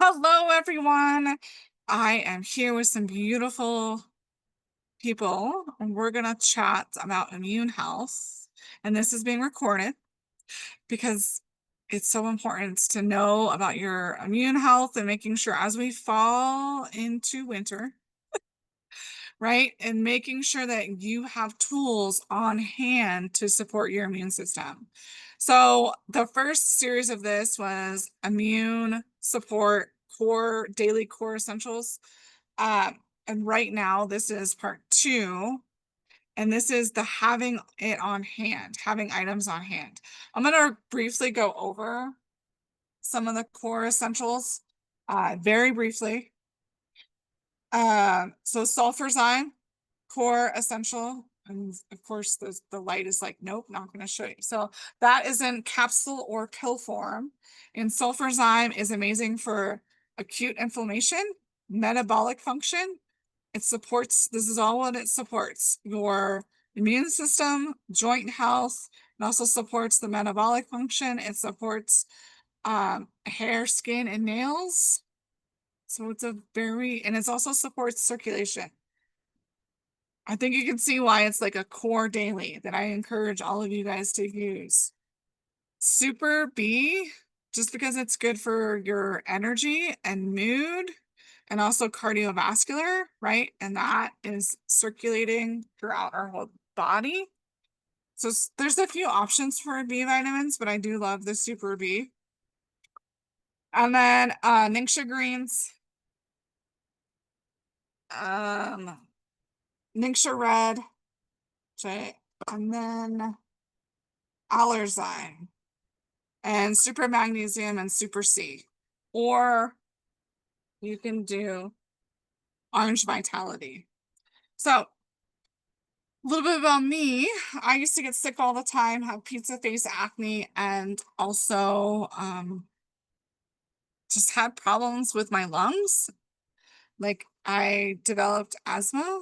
Hello, everyone. I am here with some beautiful people, and we're going to chat about immune health. And this is being recorded because it's so important to know about your immune health and making sure as we fall into winter, right? And making sure that you have tools on hand to support your immune system. So the first series of this was immune support core daily core essentials. And right now this is part 2, and this is the having it on hand, having items on hand. I'm going to briefly go over some of the core essentials, very briefly. So sulfurzyme, core essential. And of course, the light is like, nope, not going to show you. So that is in capsule or pill form. And sulfurzyme is amazing for acute inflammation, metabolic function. It supports, this is all what it supports: your immune system, joint health. It also supports the metabolic function. It supports hair, skin, and nails. So it's and it also supports circulation. I think you can see why it's like a core daily that I encourage all of you guys to use. Super B, just because it's good for your energy and mood and also cardiovascular, right? And that is circulating throughout our whole body. So there's a few options for B vitamins, but I do love the Super B. And then Ningxia greens, Ningxia red, and then allerzyme and super magnesium and super C. Or you can do orange vitality. So a little bit about me. I used to get sick all the time, have pizza face acne, and also just had problems with my lungs. Like I developed asthma.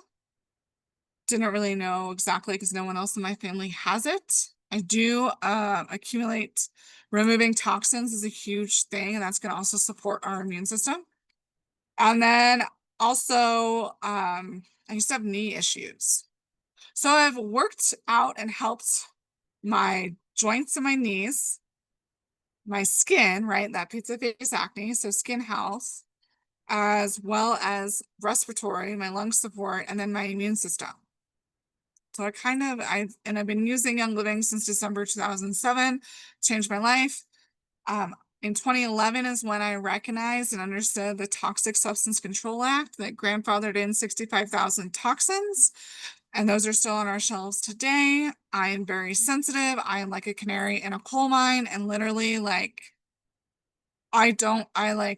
Didn't really know exactly because no one else in my family has it. I do accumulate. Removing toxins is a huge thing, and that's going to also support our immune system. And then also, I used to have knee issues. So I've worked out and helped my joints and my knees, my skin, right? That pizza face acne, so skin health, as well as respiratory, my lung support, and then my immune system. So I've been using Young Living since December 2007, changed my life. In 2011 is when I recognized and understood the Toxic Substance Control Act that grandfathered in 65,000 toxins, and those are still on our shelves today. I am very sensitive. I am like a canary in a coal mine, and literally I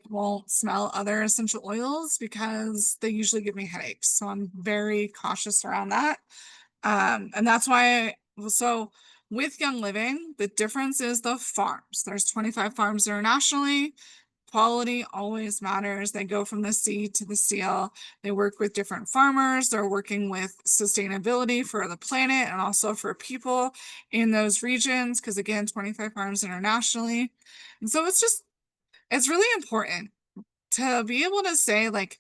won't smell other essential oils because they usually give me headaches. So I'm very cautious around that. And that's why, so with Young Living, the difference is the farms. There's 25 farms internationally. Quality always matters. They go from the seed to the seal. They work with different farmers. They're working with sustainability for the planet and also for people in those regions. Because again, 25 farms internationally. And so it's really important to be able to say, like,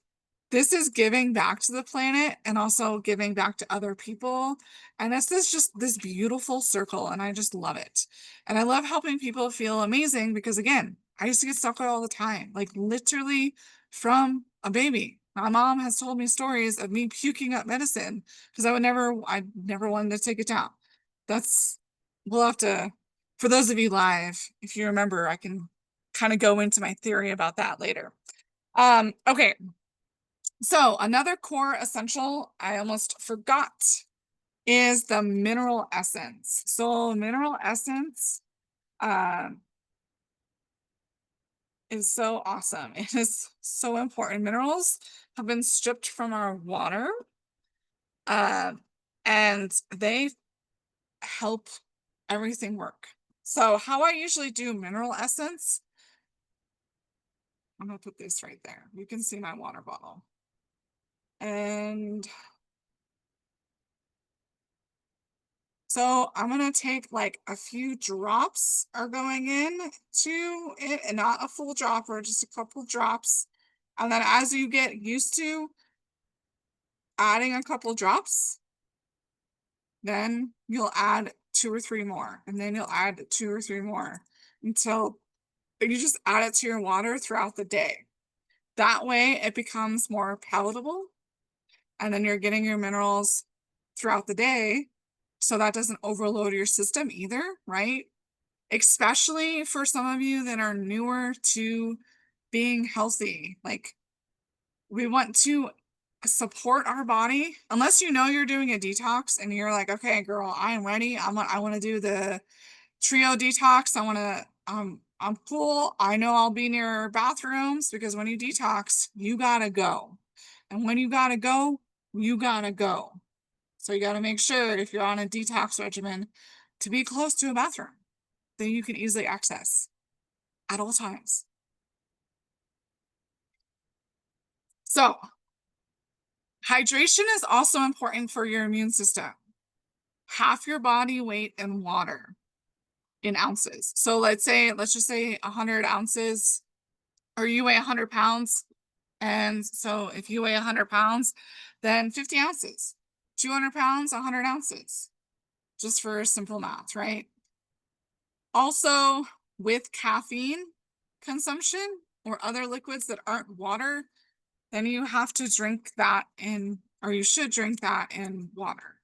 this is giving back to the planet and also giving back to other people. And this is just this beautiful circle, and I just love it. And I love helping people feel amazing because, again, I used to get stuck all the time, like literally from a baby. My mom has told me stories of me puking up medicine because I never wanted to take it down. We'll have to, for those of you live, if you remember, I can kind of go into my theory about that later. Okay. So another core essential I almost forgot is the mineral essence. So mineral essence is so awesome. It is so important. Minerals have been stripped from our water, and they help everything work. So how I usually do mineral essence, I'm gonna put this right there. You can see my water bottle. And So I'm gonna take like a few drops are going in to it and not a full dropper, just a couple drops. And then as you get used to adding a couple drops, then you'll add 2 or 3 more, and then you'll add 2 or 3 more until you just add it to your water throughout the day. That way it becomes more palatable, and then you're getting your minerals throughout the day. So that doesn't overload your system either, right? Especially for some of you that are newer to being healthy. Like, we want to support our body. Unless you know you're doing a detox and you're like, okay, girl, I am ready. I want to do the trio detox. I'm cool. I know I'll be near bathrooms, because when you detox, you gotta go. And when you gotta go, you gotta go. So you gotta make sure, if you're on a detox regimen, to be close to a bathroom that you can easily access at all times. So hydration is also important for your immune system. Half your body weight in water in ounces. So let's just say 100 ounces, or you weigh 100 pounds. And so if you weigh 100 pounds, then 50 ounces, 200 pounds, 100 ounces, just for simple math, right? Also, with caffeine consumption or other liquids that aren't water, then you have to drink that in, or you should drink that in water.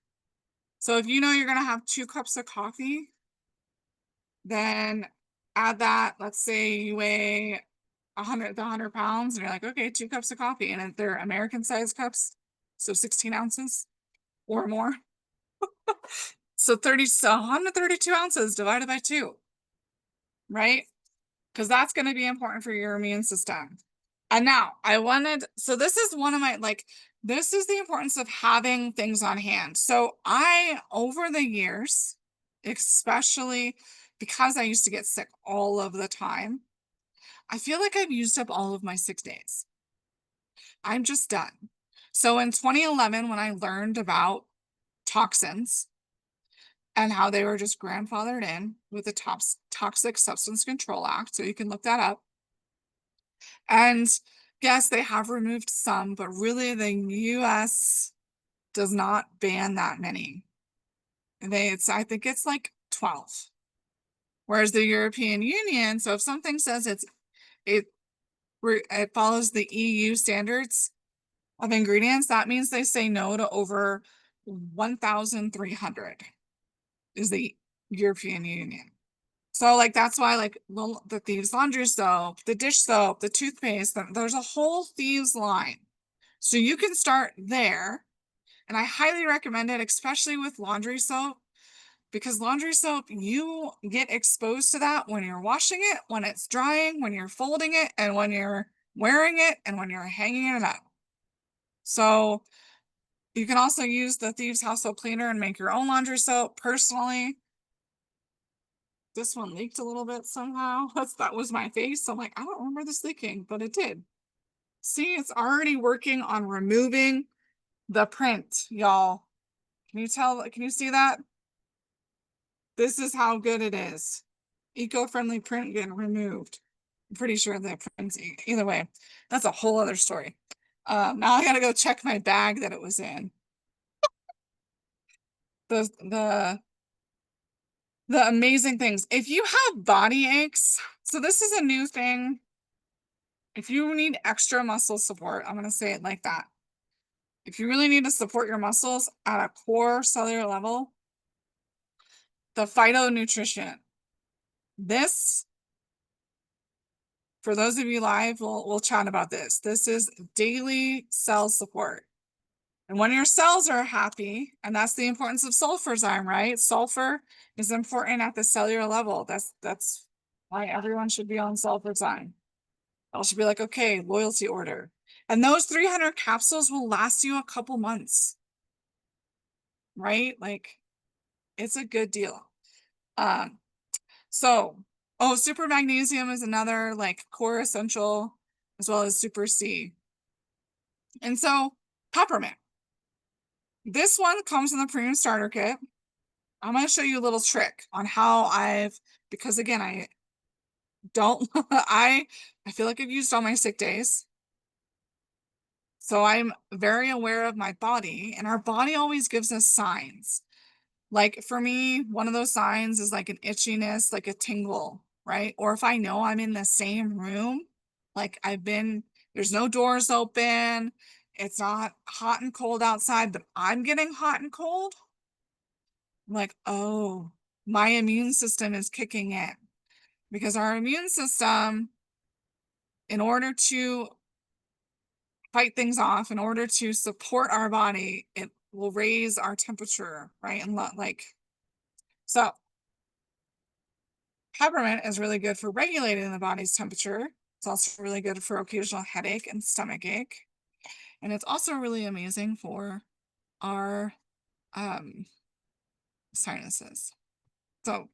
So if you know you're going to have 2 cups of coffee, then add that. Let's say you weigh 100 pounds, and you're like, okay, 2 cups of coffee, and they're American sized cups, so 16 ounces or more. So 132 ounces divided by 2, right? Because that's going to be important for your immune system. And now so this is one of my, this is the importance of having things on hand. So over the years, especially because I used to get sick all of the time, I feel like I've used up all of my sick days. I'm just done. So in 2011, when I learned about toxins and how they were just grandfathered in with the Toxic Substance Control Act, so you can look that up. And yes, they have removed some, but really the US does not ban that many. I think it's like 12. Whereas the European Union, so if something says it follows the EU standards of ingredients, that means they say no to over 1,300 is the European Union. So that's why the Thieves laundry soap, the dish soap, the toothpaste, there's a whole Thieves line. So you can start there. And I highly recommend it, especially with laundry soap, because laundry soap, you get exposed to that when you're washing it, when it's drying, when you're folding it, and when you're wearing it, and when you're hanging it up. So you can also use the Thieves household cleaner and make your own laundry soap. Personally, this one leaked a little bit somehow. That was my face. I'm like, I don't remember this leaking, but it did. See, it's already working on removing the print, y'all. Can you tell? Can you see that? This is how good it is. Eco-friendly print getting removed. I'm pretty sure that print's either way. That's a whole other story. Now I gotta go check my bag that it was in. The amazing things. If you have body aches, so this is a new thing. If you need extra muscle support, I'm gonna say it like that. If you really need to support your muscles at a core cellular level, the phytonutrition. This, for those of you live, we'll chat about this. This is daily cell support. And when your cells are happy, and that's the importance of sulfurzyme, right? Sulfur is important at the cellular level. That's why everyone should be on sulfurzyme. I should be like, okay, loyalty order. And those 300 capsules will last you a couple months, right? It's a good deal. Super magnesium is another core essential, as well as super C. And so peppermint. This one comes in the premium starter kit. I'm going to show you a little trick on how because again, I don't, I feel like I've used all my sick days. So I'm very aware of my body, and our body always gives us signs. Like for me, one of those signs is like an itchiness, like a tingle, right? Or if I know I'm in the same room, like there's no doors open, it's not hot and cold outside, but I'm getting hot and cold. I'm like, oh, my immune system is kicking in because our immune system, in order to fight things off, in order to support our body, it will raise our temperature, right? And so peppermint is really good for regulating the body's temperature. It's also really good for occasional headache and stomach ache. And it's also really amazing for our um, sinuses. So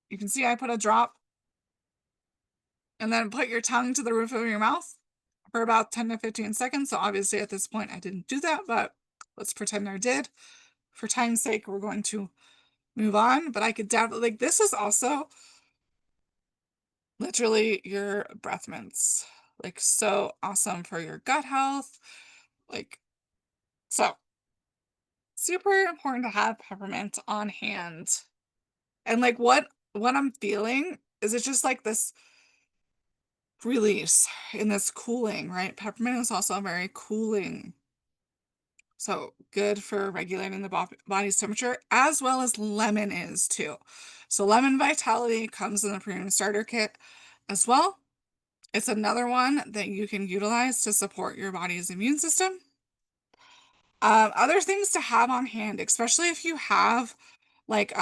you can see I put a drop and then put your tongue to the roof of your mouth for about 10 to 15 seconds. So obviously at this point I didn't do that, but let's pretend I did. For time's sake, we're going to move on. But I could definitely, like, this is also literally your breath mints. Like, so awesome for your gut health. Like, so super important to have peppermint on hand. And like what I'm feeling is it's just like this release in this cooling, right? Peppermint is also very cooling. So good for regulating the body's temperature, as well as lemon is too. So lemon vitality comes in the premium starter kit as well. It's another one that you can utilize to support your body's immune system. Other things to have on hand, especially if you have like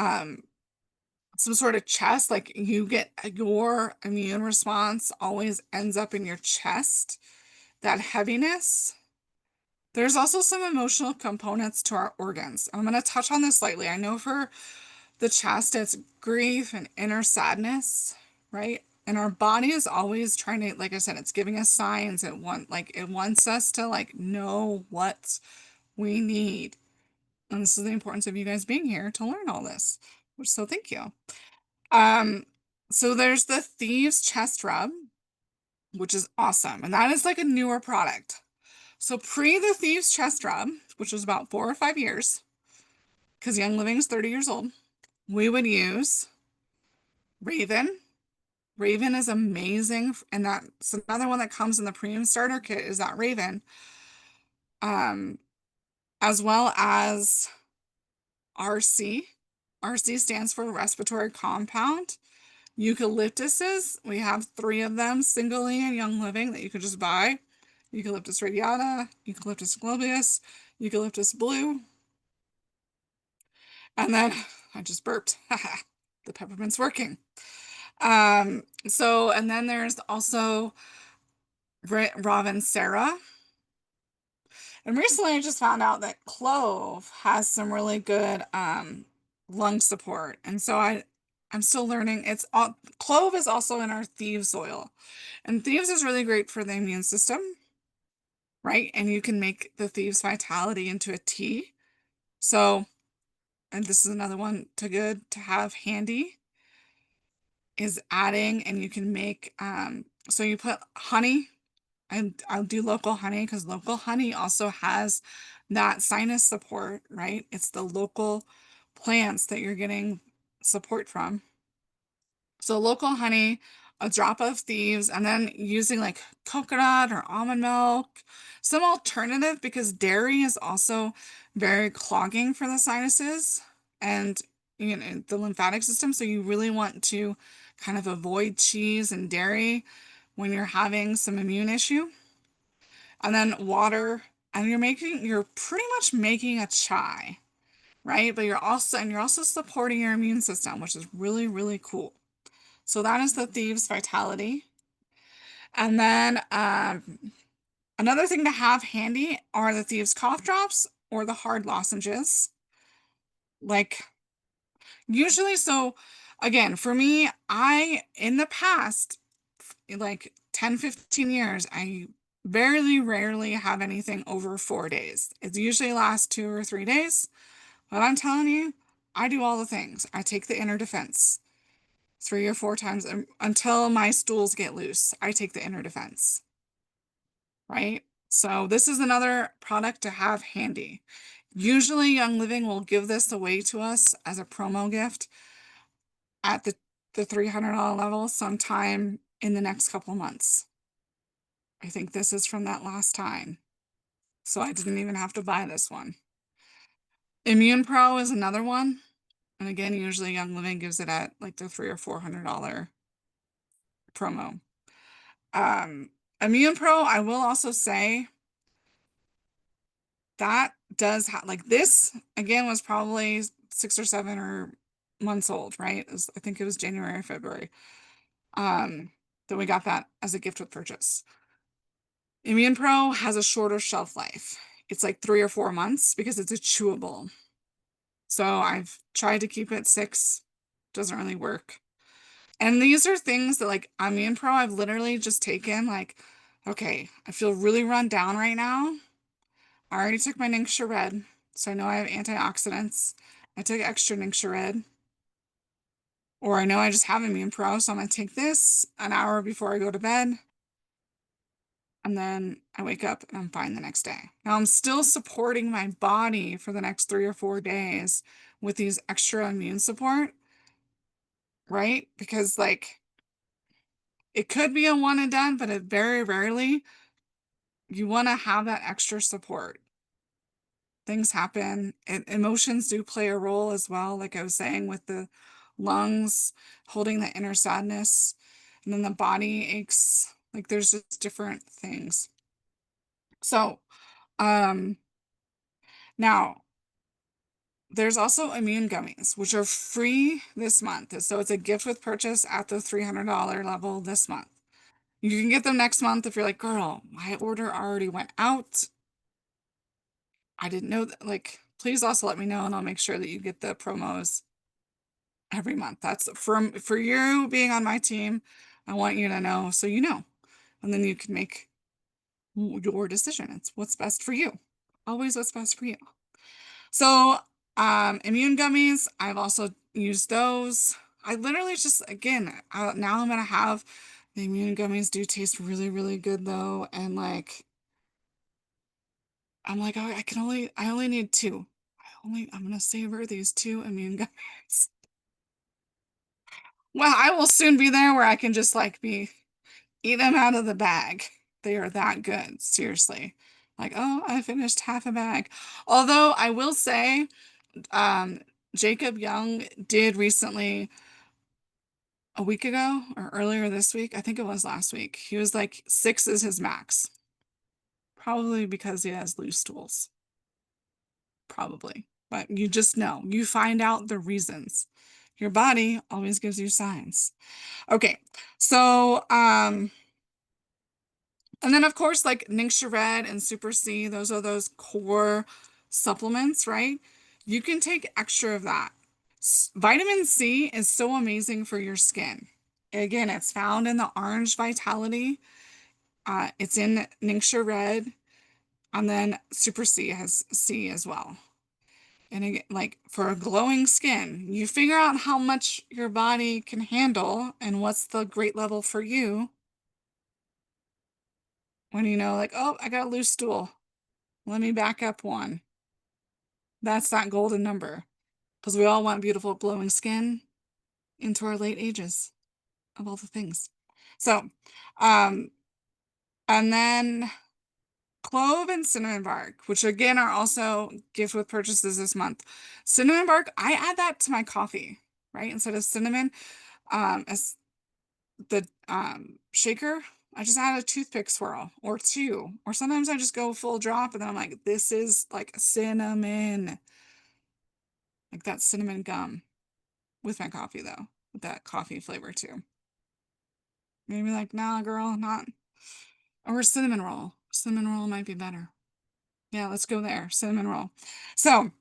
some sort of chest, like you get your immune response always ends up in your chest, that heaviness. There's also some emotional components to our organs. I'm going to touch on this slightly. I know for the chest, it's grief and inner sadness, right? And our body is always trying to, like I said, it's giving us signs. It wants us to like know what we need. And this is the importance of you guys being here to learn all this. So thank you. Um, so there's the Thieves Chest Rub, which is awesome. And that is like a newer product. So pre the Thieves Chest Rub, which was about 4 or 5 years, because Young Living is 30 years old, we would use Raven. Raven is amazing. And that's another one that comes in the premium starter kit is that Raven. Um, as well as RC. RC stands for respiratory compound. Eucalyptuses, we have 3 of them singly in Young Living that you could just buy. Eucalyptus radiata, Eucalyptus globius, Eucalyptus blue. And then I just burped. The peppermint's working. And then there's also Ravensara. And recently I just found out that clove has some really good lung support. And so I'm still learning. Clove is also in our thieves oil. And thieves is really great for the immune system, right? And you can make the thieves vitality into a tea. So, and this is another one good to have handy is adding, and you can make so you put honey. I'll do local honey because local honey also has that sinus support, right? It's the local plants that you're getting support from. So local honey, a drop of thieves, and then using like coconut or almond milk, some alternative because dairy is also very clogging for the sinuses and the lymphatic system. So you really want to kind of avoid cheese and dairy when you're having some immune issue. And then water, and you're pretty much making a chai, right? But you're also supporting your immune system, which is really, really cool. So that is the Thieves Vitality. And then another thing to have handy are the Thieves Cough Drops or the hard lozenges. Like usually, so again, for me, in the past, like 10, 15 years, I very rarely have anything over 4 days. It usually lasts 2 or 3 days. But I'm telling you, I do all the things. I take the inner defense 3 or 4 times until my stools get loose. I take the inner defense, right? So this is another product to have handy. Usually Young Living will give this away to us as a promo gift at the $300 level sometime in the next couple months. I think this is from that last time. So I didn't even have to buy this one. Immune Pro is another one. And again, usually Young Living gives it at like the $300 or $400 promo. Immune Pro, I will also say that does have, like, this again was probably 6 or 7 months old, right? I think it was January or February. That we got that as a gift with purchase. Immune Pro has a shorter shelf life. It's like 3 or 4 months because it's a chewable. So I've tried to keep it 6, doesn't really work. And these are things that, like, Immune Pro, I've literally just taken, like, okay, I feel really run down right now. I already took my Ningxia Red, so I know I have antioxidants. I took extra Ningxia Red, or I know I just have Immune Pro, so I'm gonna take this an hour before I go to bed, and then I wake up and I'm fine the next day. Now I'm still supporting my body for the next 3 or 4 days with these extra immune support, right? Because, like, it could be a one and done, but it very rarely, you want to have that extra support. Things happen. Emotions do play a role as well, like I was saying, with the lungs holding the inner sadness, and then the body aches. Like, there's just different things. So, now there's also immune gummies, which are free this month. So it's a gift with purchase at the $300 level this month. You can get them next month if you're like, girl, my order already went out. I didn't know that. Like, please also let me know, and I'll make sure that you get the promos every month. That's for you being on my team. I want you to know, so you know, and then you can make your decision. It's what's best for you. Always what's best for you. So, immune gummies, I've also used those. I literally just, again, now I'm gonna have the immune gummies do taste really, really good though, and like, I'm like, oh, I only need 2. I'm gonna savor these 2 immune gummies. Well, I will soon be there where I can just like eat them out of the bag. They are that good, seriously. Like, oh, I finished half a bag. Although I will say, um, Jacob Young did recently, a week ago or earlier this week, I think it was last week, he was like 6 is his max. Probably because he has loose stools. Probably. But you just know. You find out the reasons. Your body always gives you signs. Okay. So, and then of course, like Ningxia Red and Super C, those are those core supplements, right? You can take extra of that. Vitamin C is so amazing for your skin. Again, it's found in the Orange Vitality. It's in Ningxia Red, and then Super C has C as well. And again, like, for a glowing skin, you figure out how much your body can handle and what's the great level for you when you know, like, oh, I got a loose stool. Let me back up one. That's that golden number. Because we all want beautiful glowing skin into our late ages of all the things. So, um, and then clove and cinnamon bark, which again are also gift with purchases this month. Cinnamon bark, I add that to my coffee, right? Instead of cinnamon, as the shaker, I just add a toothpick swirl or 2, or sometimes I just go full drop, and then I'm like, this is like cinnamon, like that cinnamon gum with my coffee though, with that coffee flavor too. Maybe like, nah, girl, not, or cinnamon roll. Cinnamon roll might be better. Yeah, let's go there. Cinnamon roll. So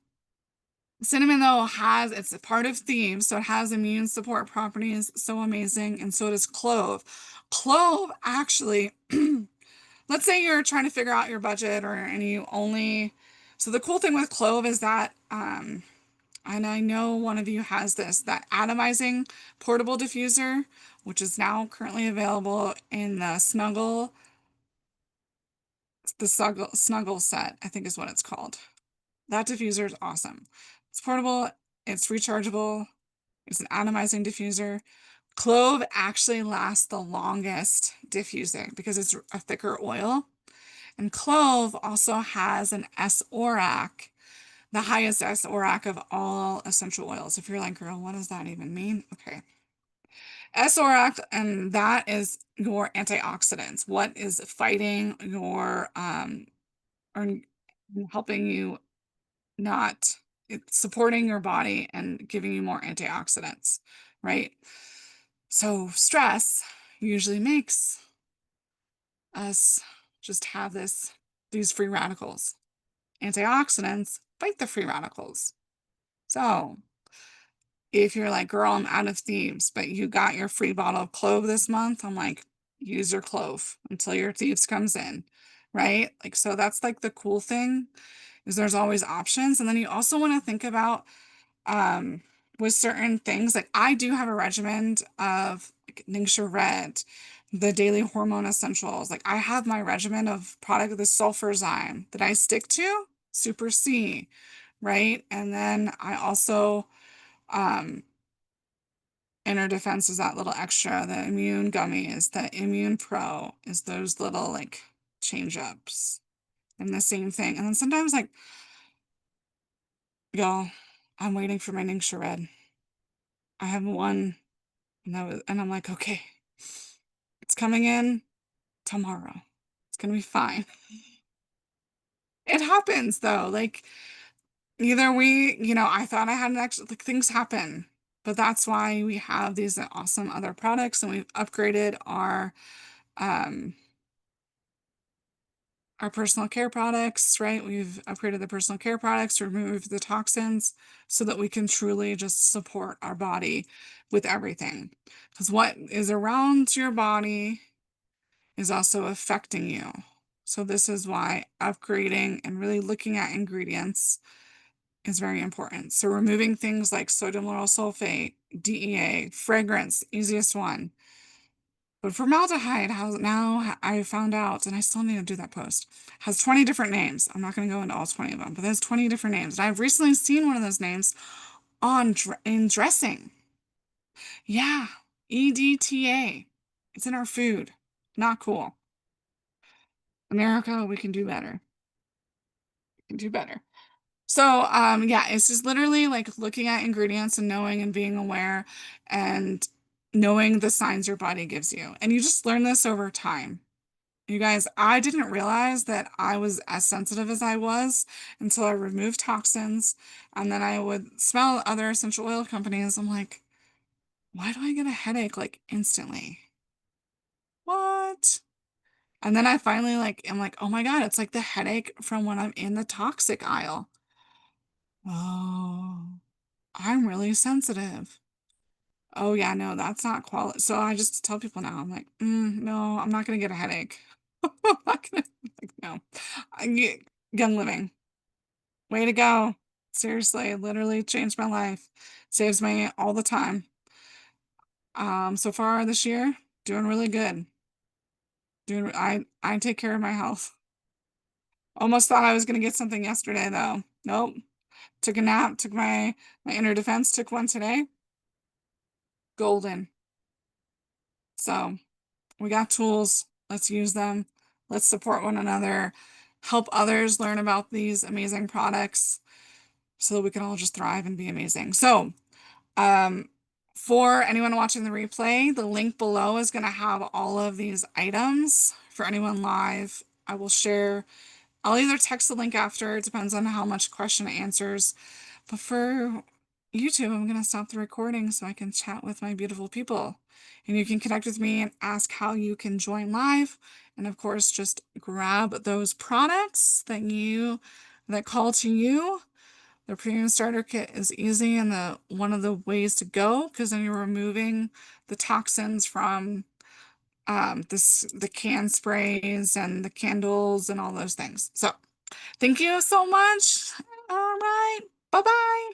cinnamon though it's a part of thieves, so it has immune support properties, so amazing, and so does clove. Clove actually, let's say you're trying to figure out your budget, and you only, so the cool thing with clove is that And I know one of you has this, that atomizing portable diffuser, which is now currently available in the snuggle set, I think is what it's called. That diffuser is awesome. It's portable, it's rechargeable, it's an atomizing diffuser. Clove actually lasts the longest diffusing because it's a thicker oil. And clove also has an S-ORAC, the highest S-ORAC of all essential oils. If you're like, girl, what does that even mean? Okay. S-ORAC, and that is your antioxidants. What is fighting your, or helping you not, it's supporting your body and giving you more antioxidants, right? So stress usually makes us just have these free radicals. Antioxidants fight the free radicals. So if you're like, girl, I'm out of thieves, but you got your free bottle of clove this month, I'm like, use your clove until your thieves comes in, right? Like, so that's like the cool thing is there's always options. And then you also want to think about um with certain things, like I do have a regimen of like Ningxia Red, the daily hormone essentials. Like I have my regimen of product, the sulfurzyme that I stick to, Super C, right? And then I also um inner defense is that little extra, the immune gummy is the immune pro, is those little like change ups and the same thing. And then sometimes like, y'all, I'm waiting for my Ningxia Red. I have one. And I'm like, okay, it's coming in tomorrow. It's gonna be fine. It happens though. Like either I thought I had an extra, like things happen, but that's why we have these awesome other products, and we've upgraded um our personal care products, right? We've upgraded the personal care products, removed the toxins so that we can truly just support our body with everything. Because what is around your body is also affecting you. So this is why upgrading and really looking at ingredients is very important. So removing things like sodium lauryl sulfate, DEA, fragrance, easiest one. But formaldehyde has now, I found out, and I still need to do that post, has 20 different names. I'm not going to go into all 20 of them, but there's 20 different names. And I've recently seen one of those names in dressing. Yeah, EDTA. It's in our food. Not cool. America, we can do better. We can do better. So, yeah, it's just literally like looking at ingredients and knowing and being aware and knowing the signs your body gives you. And you just learn this over time. You guys, I didn't realize that I was as sensitive as I was until I removed toxins. And then I would smell other essential oil companies. I'm like, why do I get a headache like instantly? What? And then I finally I'm like, oh my God, it's like the headache from when I'm in the toxic aisle. Oh, I'm really sensitive. Oh yeah, no, that's not quality. So I just tell people now, I'm like, no, I'm not gonna get a headache. I'm not gonna, like, no. Young Living, way to go. Seriously, it literally changed my life. Saves me all the time. So far this year, doing really good. I take care of my health. Almost thought I was gonna get something yesterday though. Nope. Took a nap, took my inner defense, took one today. Golden. So we got tools. Let's use them. Let's support one another. Help others learn about these amazing products so that we can all just thrive and be amazing. So, um, for anyone watching the replay, the link below is going to have all of these items. For anyone live, I will share. I'll either text the link after, it depends on how much question it answers. But for YouTube, I'm going to stop the recording so I can chat with my beautiful people. And you can connect with me and ask how you can join live. And of course, just grab those products that call to you. The premium starter kit is easy and one of the ways to go, because then you're removing the toxins from the can sprays and the candles and all those things. So thank you so much. All right. Bye-bye.